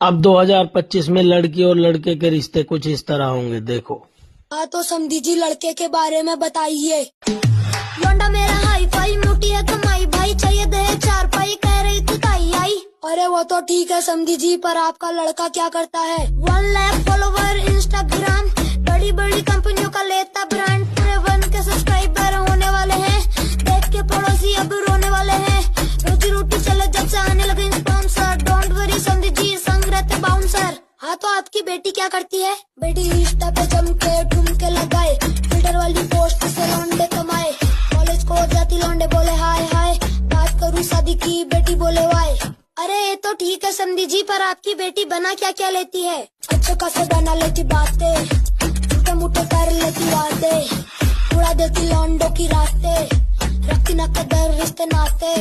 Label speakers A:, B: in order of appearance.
A: अब 2025 में लड़की और लड़के के रिश्ते कुछ इस तरह होंगे, देखो।
B: हाँ तो समधी जी लड़के के बारे में बताइए। लौंडा मेरा हाई फाई, मोटी है कमाई, भाई चाहिए दे 4 पाई, कह रही तू ताई आई। अरे वो तो ठीक है समधी जी, पर आपका लड़का क्या करता है? 1 लाख फॉलोवर इंस्टाग्राम, बड़ी बड़ी कंपनियों का लेता ब्रांड, पूरे 1 के सब्सक्राइबर होने वाले हैं, देख के पड़ोसी अब रोने वाले हैं। रोजी रोटी चले जब से आने लगे स्पॉन्सर, डोंट वरी समधी जी संग रहते बाउंसर। हाँ तो आपकी बेटी क्या करती है? बेटी इंस्टा पे जम के ठुमके लगाए, फिल्टर वाली पोस्ट से लौंडे कमाए, कॉलेज को जाती लौंडे बोले हाय हाय, बात करूँ शादी की बेटी बोले वाय। अरे ये तो ठीक है समधी जी, पर आपकी बेटी बना क्या क्या लेती है? अच्छे खासे बना लेती बातें, छोटे मोटे कर लेती वादे, उड़ा देती लौंडों की रास्ते, रखती ना कदर रिश्ते नाते।